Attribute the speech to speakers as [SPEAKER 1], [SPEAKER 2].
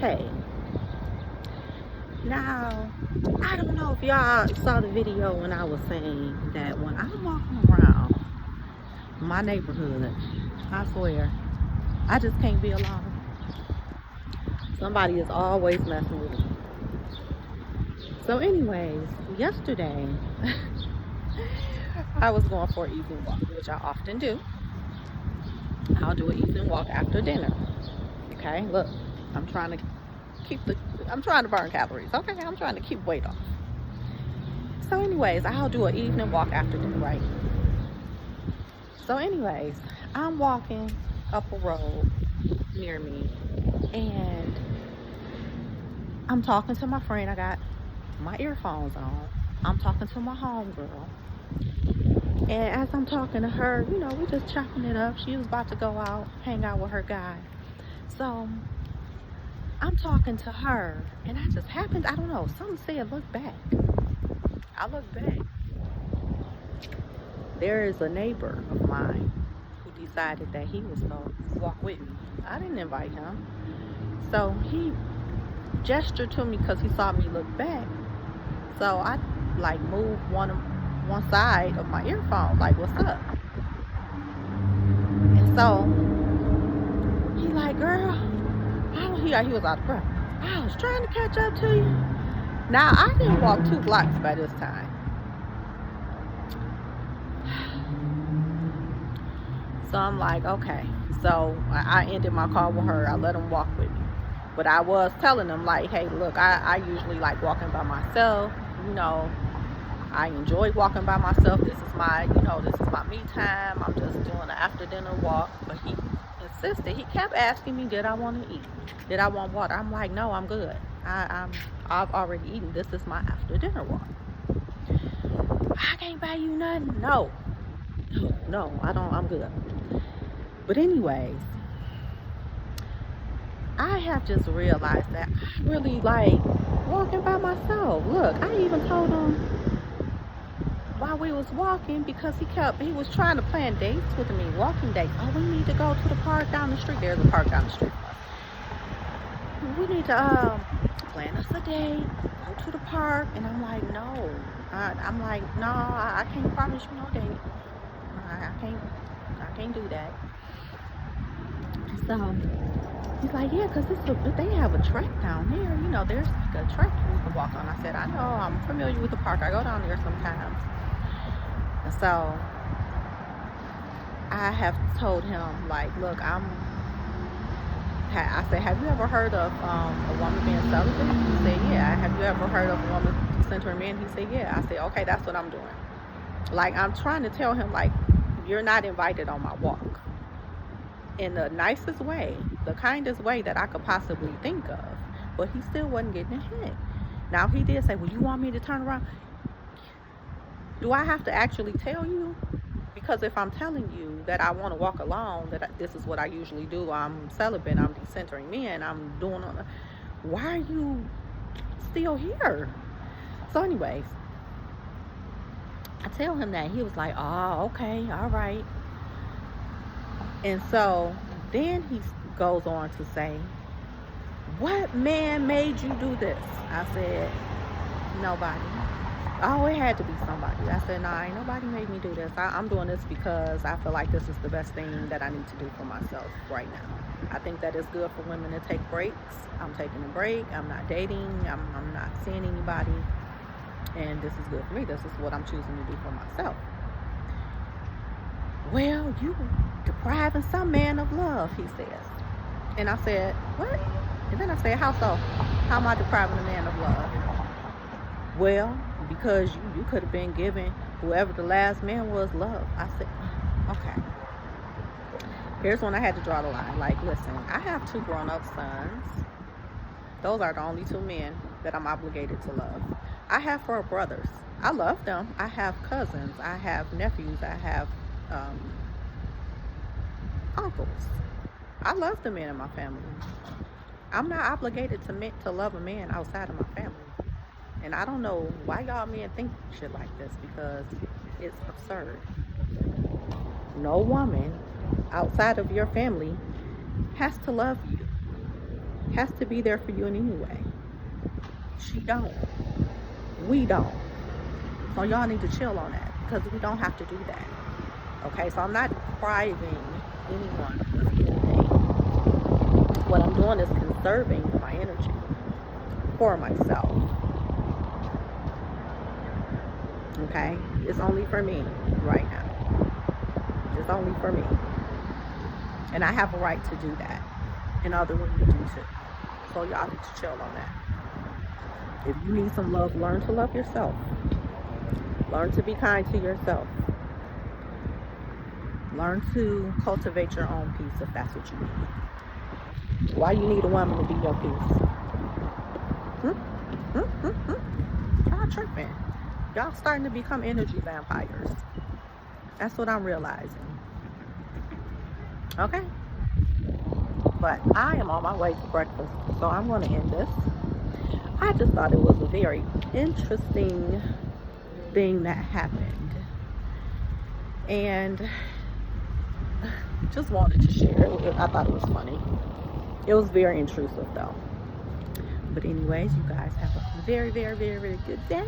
[SPEAKER 1] Hey, now, I don't know if y'all saw the video when I was saying that when I'm walking around my neighborhood, I swear, I just can't be alone. Somebody is always messing with me. So, anyways, yesterday, I was going for an evening walk, which I often do. I'll do an evening walk after dinner. Okay, look, I'm trying to keep the, I'm trying to burn calories. Okay, I'm trying to keep weight off. So, anyways, I'll do an evening walk after dinner, right? So, anyways, I'm walking up a road near me, and I'm talking to my friend. I got my earphones on. I'm talking to my homegirl. And as I'm talking to her, we just chopping it up. She was about to go out, hang out with her guy. So I'm talking to her, and I just happened, I don't know, something said, look back. I look back. There is a neighbor of mine who decided that he was going to walk with me. I didn't invite him. So he gestured to me because he saw me look back. So I moved one side of my earphone, like, what's up? And so he like, girl, he was out of breath. I was trying to catch up to you. Now, I didn't walk 2 blocks by this time. So I'm like, okay. So I ended my call with her. I let him walk with me. But I was telling him, like, hey, look, I usually like walking by myself. I enjoy walking by myself. This is my me time. I'm just doing an after dinner walk. But he insisted. He kept asking me, did I want to eat? Did I want water? I'm like, no, I'm good. I've already eaten. This is my after dinner walk. I can't buy you nothing. No, I don't. I'm good. But anyways, I have just realized that I really like walking by myself. Look, I even told him while we was walking, because he was trying to plan dates with me, walking dates. Oh, we need to go to the park down the street. There's a park down the street. We need to plan us a date, go to the park. And I'm like, no. I'm like, no, I can't promise you no date. I can't do that. So he's like, yeah, because they have a track down there. There's like a track you can walk on. I said, I know, I'm familiar with the park. I go down there sometimes. And so I have told him, like, look, I said, have you ever heard of a woman being celibate? He said, yeah. Have you ever heard of a woman centering men? He said, yeah. I said, okay, that's what I'm doing. Like, I'm trying to tell him, like, you're not invited on my walk. In the nicest way, the kindest way that I could possibly think of. But he still wasn't getting a hint. Now, he did say, well, you want me to turn around? Do I have to actually tell you? Because if I'm telling you that I want to walk alone, that this is what I usually do, I'm celibate, I'm decentering men, I'm doing all that, why are you still here? So anyways, I tell him that. He was like, oh, okay, all right. And so then he goes on to say, what man made you do this? I said, nobody. Oh, it had to be somebody. I said, nah, ain't nobody made me do this. I'm doing this because I feel like this is the best thing that I need to do for myself right now. I think that it's good for women to take breaks. I'm taking a break. I'm not dating. I'm not seeing anybody. And this is good for me. This is what I'm choosing to do for myself. Well, you depriving some man of love, he says. And I said, what? And then I said, how so? How am I depriving a man of love? Well, because you could have been giving whoever the last man was love. I said, okay. Here's when I had to draw the line. Like, listen, I have 2 grown-up sons. Those are the only 2 men that I'm obligated to love. I have 4 brothers. I love them. I have cousins. I have nephews. I have uncles. I love the men in my family. I'm not obligated to love a man outside of my family. And I don't know why y'all men think shit like this, because it's absurd. No woman outside of your family has to love you, has to be there for you in any way. She don't. We don't. So y'all need to chill on that, because we don't have to do that. Okay, so I'm not depriving anyone of anything. What I'm doing is conserving my energy for myself. Okay, it's only for me right now. It's only for me, and I have a right to do that, and other women do too. So y'all need to chill on that. If you need some love, learn to love yourself. Learn to be kind to yourself. Learn to cultivate your own peace if that's what you need. Why you need a woman to be your peace? Y'all tripping. Y'all starting to become energy vampires. That's what I'm realizing. Okay? But I am on my way to breakfast, so I'm going to end this. I just thought it was a very interesting thing that happened. And just wanted to share it. I thought it was funny. It was very intrusive though. But anyways, you guys have a very, very, very, very good day.